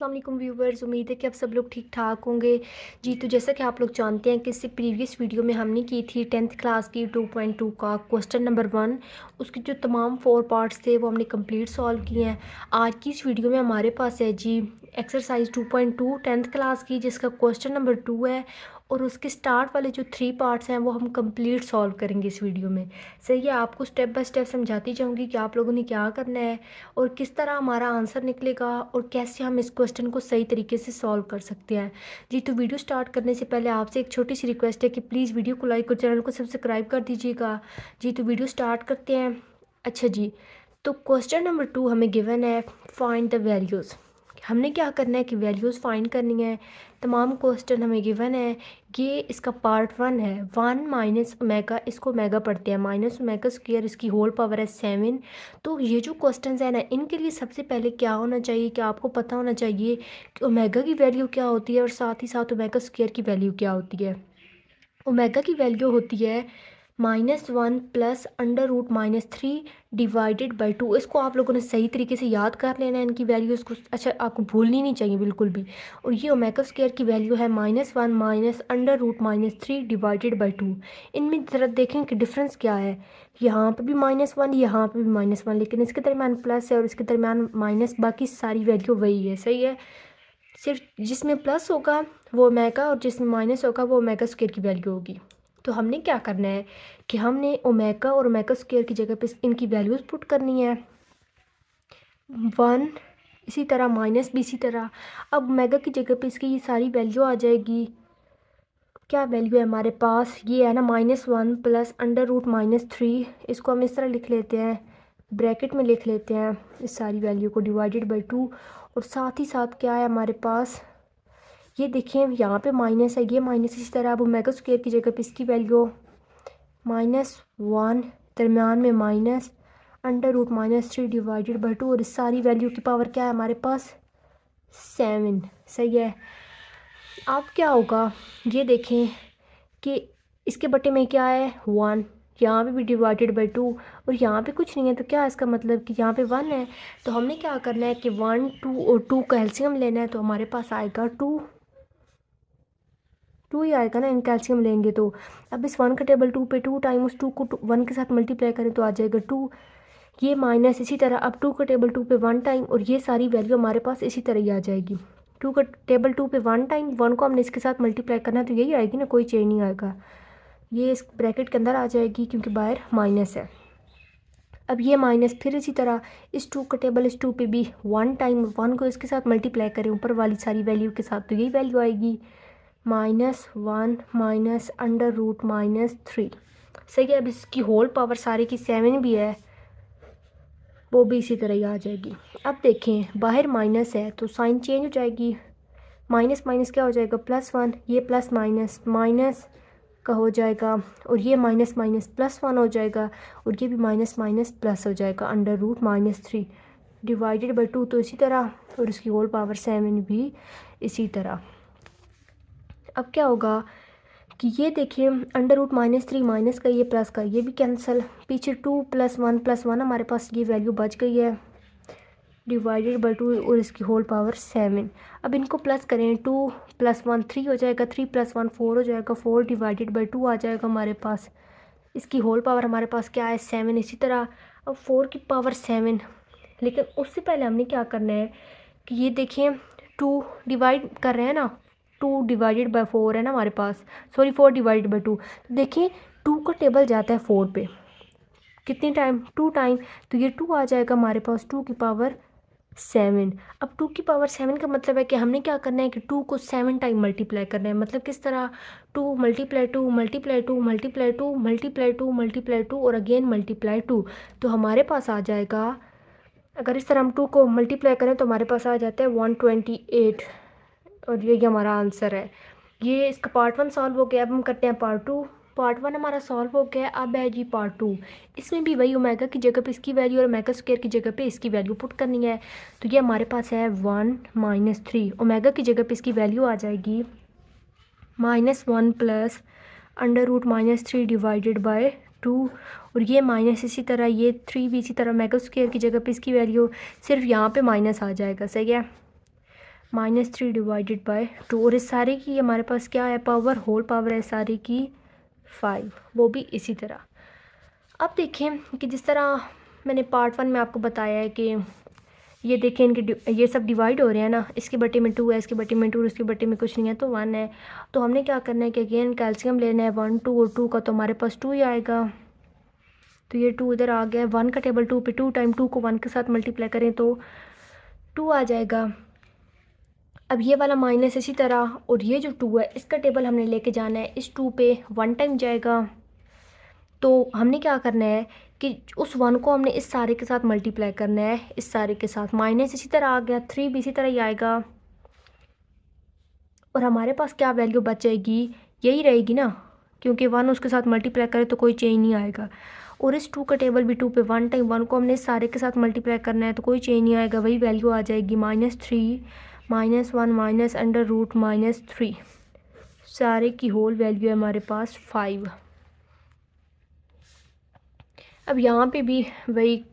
अस्सलाम व्यूवर्स, उम्मीद है कि आप सब लोग ठीक ठाक होंगे। जी, तो जैसा कि आप लोग जानते हैं कि इससे प्रीवियस वीडियो में हमने की थी 10th क्लास की 2.2 का क्वेश्चन नंबर 1। उसके जो तमाम 4 पार्ट्स थे वो हमने कंप्लीट सॉल्व किए हैं। आज की इस वीडियो में हमारे पास है जी एक्सरसाइज 2.2 10th क्लास की, जिसका क्वेश्चन नंबर 2 है। और उसके स्टार्ट वाले जो 3 पार्ट्स हैं वो हम कंप्लीट सॉल्व करेंगे इस वीडियो में। सही है, आपको स्टेप बाय स्टेप समझाती जाऊँगी कि आप लोगों ने क्या करना है और किस तरह हमारा आंसर निकलेगा और कैसे हम इस क्वेश्चन को सही तरीके से सॉल्व कर सकते हैं। जी, तो वीडियो स्टार्ट करने से पहले आपसे एक छोटी सी रिक्वेस्ट है कि प्लीज़ वीडियो को लाइक और चैनल को सब्सक्राइब कर दीजिएगा। जी, तो वीडियो स्टार्ट करते हैं। अच्छा जी, तो क्वेश्चन नंबर 2 हमें गिवन है, फाइंड द वैल्यूज़। हमने क्या करना है कि वैल्यूज़ फाइंड करनी है। तमाम क्वेश्चन हमें गिवन है। ये इसका पार्ट 1 है। 1 माइनस ओमेगा, इसको ओमेगा पढ़ते हैं, माइनस ओमेगा स्क्वायर, इसकी होल पावर है 7। तो ये जो क्वेश्चंस है ना, इनके लिए सबसे पहले क्या होना चाहिए कि आपको पता होना चाहिए कि ओमेगा की वैल्यू क्या होती है और साथ ही साथ ओमेगा स्क्वायर की वैल्यू क्या होती है। ओमेगा की वैल्यू होती है -1 plus under root -3 divided by 2। इसको आप लोगों ने सही तरीके से याद कर लेना है, इनकी वैल्यू इसको अच्छा आपको भूलनी नहीं चाहिए बिल्कुल भी। और ये ओमेगा स्क्वायर की वैल्यू है -1 minus under root -3 divided by 2। इनमें ज़रा देखें कि डिफरेंस क्या है। यहाँ पे भी -1, यहाँ पे भी -1, लेकिन इसके दरमियान प्लस है और इसके दरमियान माइनस। बाकी सारी वैल्यू वही है। सही है, सिर्फ जिसमें प्लस होगा वो ओमेगा और जिसमें माइनस होगा वो ओमेगा स्क्वायर की वैल्यू होगी। तो हमने क्या करना है कि हमने ओमेगा और ओमेगा स्क्वायर की जगह पे इनकी वैल्यूज़ पुट करनी है। 1 इसी तरह, माइनस भी इसी तरह। अब ओमेगा की जगह पे इसकी ये सारी वैल्यू आ जाएगी। क्या वैल्यू है हमारे पास, ये है ना -1 प्लस अंडर रूट -3। इसको हम इस तरह लिख लेते हैं, ब्रैकेट में लिख लेते हैं इस सारी वैल्यू को, डिवाइडेड बाई 2। और साथ ही साथ क्या है हमारे पास, ये देखिए यहाँ पे माइनस है, ये माइनस। इसी तरह अब ओमेगा स्क्वायर की जगह पे इसकी वैल्यू -1, दरमियान में minus under root -3 divided by 2। और इस सारी वैल्यू की पावर क्या है हमारे पास, 7। सही है। अब क्या होगा, ये देखें कि इसके बटे में क्या है 1, यहाँ पे भी डिवाइडेड बाई 2 और यहाँ पे कुछ नहीं है। तो क्या है इसका मतलब कि यहाँ पे 1 है। तो हमने क्या करना है कि 1 2 और 2 का एलसीएम लेना है। तो हमारे पास आएगा 2 ही आएगा ना, इन कैल्शियम लेंगे तो। अब इस 1 का टेबल 2 पे 2 टाइम उस 2 को 1 के साथ मल्टीप्लाई करें तो आ जाएगा 2। ये माइनस, इसी तरह अब 2 का टेबल 2 पे 1 टाइम, और ये सारी वैल्यू हमारे पास इसी तरह ही आ जाएगी। 2 का टेबल 2 पे 1 टाइम, 1 को हमने इसके साथ मल्टीप्लाई करना है तो यही आएगी ना, कोई चेंज नहीं आएगा। ये इस ब्रैकेट के अंदर आ जाएगी क्योंकि बाहर माइनस है। अब ये माइनस फिर इसी तरह इस 2 का टेबल इस 2 पे भी 1 टाइम, 1 को इसके साथ मल्टीप्लाई करें ऊपर वाली सारी वैल्यू के साथ तो यही वैल्यू आएगी, -1 माइनस अंडर रूट -3। सही है। अब इसकी होल पावर सारी की 7 भी है, वो भी इसी तरह ही आ जाएगी। अब देखें बाहर माइनस है तो साइन चेंज हो जाएगी, माइनस माइनस क्या हो जाएगा +1, ये प्लस माइनस माइनस का हो जाएगा, और ये माइनस माइनस +1 हो जाएगा, और ये भी माइनस माइनस प्लस हो जाएगा अंडर रूट -3 डिवाइडेड बाई 2। तो इसी तरह, और इसकी होल पावर 7 भी इसी तरह। अब क्या होगा कि ये देखिए अंडर रूट -3 माइनस का, ये प्लस का, ये भी कैंसिल, पीछे 2 + 1 हमारे पास ये वैल्यू बच गई है, डिवाइडेड बाई 2 और इसकी होल पावर 7। अब इनको प्लस करें, 2 + 1 3 हो जाएगा, 3 + 1 4 हो जाएगा, 4 डिवाइडेड बाई 2 आ जाएगा हमारे पास। इसकी होल पावर हमारे पास क्या है 7। इसी तरह अब 4 की पावर 7, लेकिन उससे पहले हमने क्या करना है कि ये देखिए 2 डिवाइड कर रहे हैं ना, 2 डिवाइडेड बाई 4 है ना हमारे पास, सॉरी 4 डिवाइडेड बाई 2। तो देखिए 2 का टेबल जाता है 4 पे कितनी टाइम, 2 टाइम, तो ये 2 आ जाएगा हमारे पास 2 की पावर 7। अब 2 की पावर 7 का मतलब है कि हमने क्या करना है कि 2 को 7 टाइम मल्टीप्लाई करना है। मतलब किस तरह, 2 multiply 2 multiply 2 multiply 2 multiply 2 multiply 2 और अगेन मल्टीप्लाई 2। तो हमारे पास आ जाएगा, अगर इस तरह हम 2 को मल्टीप्लाई करें तो हमारे पास आ जाता है 128, और ये हमारा आंसर है। ये इसका पार्ट 1 सॉल्व हो गया। अब हम करते हैं पार्ट 2। पार्ट 1 हमारा सॉल्व हो गया। अब है जी पार्ट 2। इसमें भी वही ओमेगा की जगह पे इसकी वैल्यू और ओमेगा स्क्वायर की जगह पे इसकी वैल्यू पुट करनी है। तो ये हमारे पास है 1 - 3, ओमेगा की जगह पे इसकी वैल्यू आ जाएगी -1 plus under root -3 divided by 2। और ये माइनस, इसी तरह ये 3 भी इसी तरह, ओमेगा स्क्वायर की जगह पे इसकी वैल्यू सिर्फ यहाँ पे माइनस आ जाएगा। सही है। -3 डिवाइडेड बाय 2 और इस सारे की हमारे पास क्या है पावर, होल पावर है सारी की 5, वो भी इसी तरह। अब देखें कि जिस तरह मैंने पार्ट 1 में आपको बताया है कि ये देखें इनके ये सब डिवाइड हो रहे हैं ना, इसके बटे में 2 है, इसके बटे में 2 और इसके बटे में कुछ नहीं है तो 1 है। तो हमने क्या करना है कि अगेन कैल्शियम लेना है 1 2 और 2 का, तो हमारे पास 2 ही आएगा। तो ये 2 इधर आ गया, 1 का टेबल 2 पे 2 टाइम 2 को 1 के साथ मल्टीप्लाई करें तो 2 आ जाएगा। अब ये वाला माइनस इसी तरह, और ये जो 2 है इसका टेबल हमने लेके जाना है, इस 2 पे 1 टाइम जाएगा। तो हमने क्या करना है कि उस 1 को हमने इस सारे के साथ मल्टीप्लाई करना है, इस सारे के साथ। माइनस इसी तरह आ गया, 3 भी इसी तरह ही आएगा, और हमारे पास क्या वैल्यू बच जाएगी, यही रहेगी ना, क्योंकि 1 उसके साथ मल्टीप्लाई करे तो कोई चेंज नहीं आएगा। और इस 2 का टेबल भी 2 पे 1 टाइम 1 को हमने इस सारे के साथ मल्टीप्लाई करना है तो कोई चेंज नहीं आएगा, वही वैल्यू आ जाएगी -3 -1 माइनस अंडर रूट -3, सारे की होल वैल्यू है हमारे पास 5। अब यहाँ पे भी वही,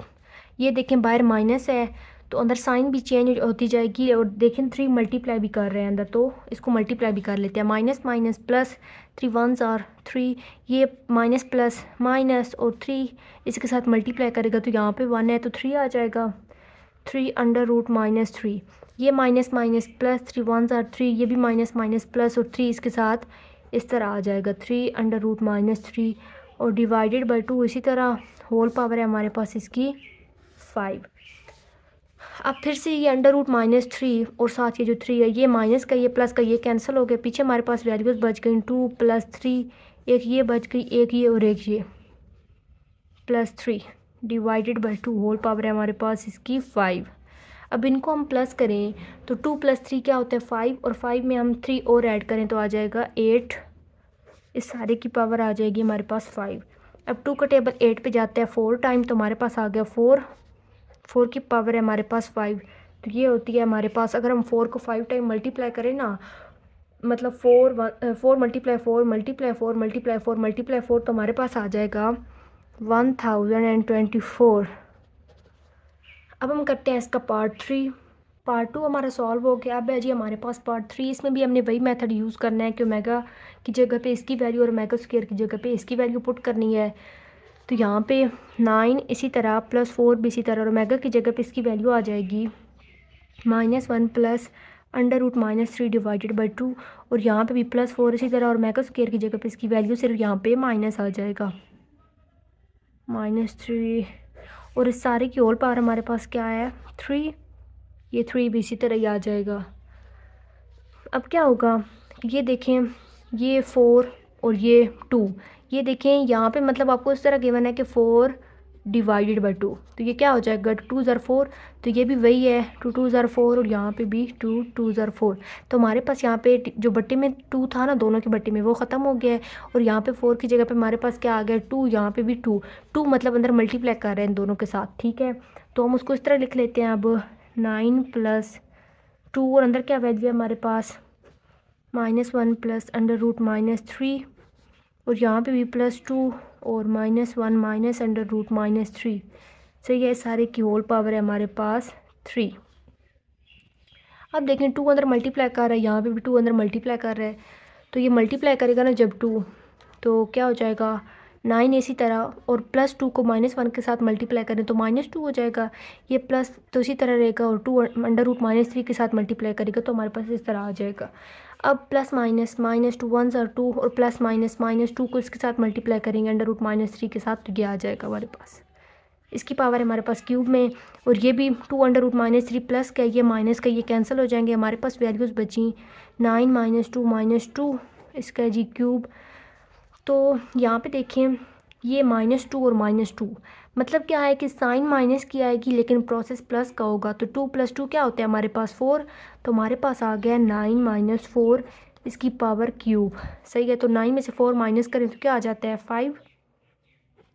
ये देखें बाहर माइनस है तो अंदर साइन भी चेंज होती जाएगी, और देखें 3 मल्टीप्लाई भी कर रहे हैं अंदर, तो इसको मल्टीप्लाई भी कर लेते हैं। Minus minus plus, 3 1s are 3, ये माइनस प्लस माइनस और 3 इसके साथ मल्टीप्लाई करेगा तो यहाँ पे 1 है तो 3 आ जाएगा, 3 अंडर रूट -3। ये minus minus plus, 3 1s are 3, ये भी माइनस माइनस प्लस और 3 इसके साथ इस तरह आ जाएगा, 3 अंडर रूट -3 और डिवाइडेड बाई 2 इसी तरह, होल पावर है हमारे पास इसकी 5। अब फिर से ये अंडर रूट -3 और साथ ये जो 3 है, ये माइनस का ये प्लस का ये कैंसिल हो गया, पीछे हमारे पास वैल्यूज़ बच गई 2 + 3, एक ये बच गई, एक ये और एक ये +3 डिवाइडेड बाई 2, होल पावर है हमारे पास इसकी 5। अब इनको हम प्लस करें तो 2 + 3 क्या होता है 5, और 5 में हम 3 और ऐड करें तो आ जाएगा 8, इस सारे की पावर आ जाएगी हमारे पास 5। अब 2 का टेबल 8 पे जाता है 4 टाइम, तो हमारे पास आ गया 4, 4 की पावर है हमारे पास 5। तो ये होती है हमारे पास, अगर हम 4 को 5 टाइम मल्टीप्लाई करें ना, मतलब 4 4 मल्टीप्लाई 4 मल्टीप्लाई 4 मल्टीप्लाई 4 मल्टीप्लाई 4, तो हमारे पास आ जाएगा 1024। अब हम करते हैं इसका पार्ट 3। पार्ट 2 हमारा सॉल्व हो गया। अब है जी हमारे पास पार्ट 3, इसमें भी हमने वही मेथड यूज़ करना है कि ओमेगा की जगह पे इसकी वैल्यू और ओमेगा स्क्वायर की जगह पे इसकी वैल्यू पुट करनी है। तो यहाँ पे 9 इसी तरह +4 भी इसी तरह, और ओमेगा की जगह पे इसकी वैल्यू आ जाएगी -1 plus under root -3 divided by 2, और यहाँ पे भी +4 इसी तरह, और ओमेगा स्क्वायर की जगह पे इसकी वैल्यू सिर्फ यहाँ पे माइनस आ जाएगा -3, और इस सारे की होल पावर हमारे पास क्या है 3, ये 3 भी इसी तरह ही आ जाएगा। अब क्या होगा, ये देखें ये 4 और ये 2, ये देखें यहाँ पे मतलब आपको इस तरह गिवन है कि 4 डिवाइडेड बाई 2, तो ये क्या हो जाएगा 2 ज़र 4, तो ये भी वही है 2 2 ज़र 4, और यहाँ पे भी 2 2 ज़र 4। तो हमारे पास यहाँ पे जो बट्टे में 2 था ना, दोनों के बट्टे में वो ख़त्म हो गया है, और यहाँ पे 4 की जगह पे हमारे पास क्या आ गया 2, यहाँ पे भी 2 2 मतलब अंदर मल्टीप्लाई कर रहे हैं दोनों के साथ, ठीक है। तो हम उसको इस तरह लिख लेते हैं अब 9 + 2, और अंदर क्या वैल्यू है हमारे पास -1 प्लस अंडर रूट -3, और यहाँ पे भी +2 और -1 माइनस अंडर रूट -3, सही है, सारे की होल पावर है हमारे पास 3। अब देखें 2 अंदर मल्टीप्लाई कर रहा है, यहाँ पे भी 2 अंदर मल्टीप्लाई कर रहा है, तो ये मल्टीप्लाई करेगा ना जब 2, तो क्या हो जाएगा 9 इसी तरह, और +2 को -1 के साथ मल्टीप्लाई करें तो -2 हो जाएगा, ये प्लस तो इसी तरह रहेगा, और 2 अंडर रूट -3 के साथ मल्टीप्लाई करेगा तो हमारे पास इस तरह आ जाएगा। अब प्लस माइनस -2 1s आर 2, और प्लस माइनस -2 को इसके साथ मल्टीप्लाई करेंगे अंडर रूट -3 के साथ, तो ये आ जाएगा हमारे पास, इसकी पावर है हमारे पास क्यूब में, और ये भी 2 अंडर रूट -3 प्लस का ये माइनस का ये कैंसिल हो जाएंगे, हमारे पास वैल्यूज़ बची 9 - 2 इसका जी क्यूब। तो यहाँ पे देखें ये -2 और -2 मतलब क्या है कि साइन माइनस की आएगी लेकिन प्रोसेस प्लस का होगा, तो 2 + 2 क्या होता है हमारे पास 4, तो हमारे पास आ गया 9 - 4 इसकी पावर क्यूब, सही है। तो 9 में से 4 माइनस करें तो क्या आ जाता है 5,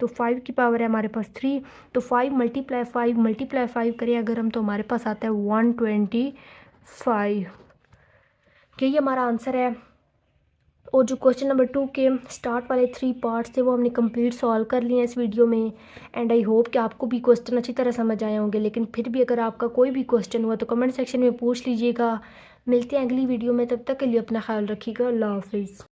तो 5 की पावर है हमारे पास 3, तो 5 × 5 × 5 करें अगर हम, तो हमारे पास आता है 125, यही हमारा आंसर है। और जो क्वेश्चन नंबर 2 के स्टार्ट वाले 3 पार्ट्स थे वो हमने कंप्लीट सॉल्व कर लिए हैं इस वीडियो में, एंड आई होप कि आपको भी क्वेश्चन अच्छी तरह समझ आए होंगे। लेकिन फिर भी अगर आपका कोई भी क्वेश्चन हुआ तो कमेंट सेक्शन में पूछ लीजिएगा, मिलते हैं अगली वीडियो में, तब तक के लिए अपना ख्याल रखिएगा। अल्लाह हाफिज़।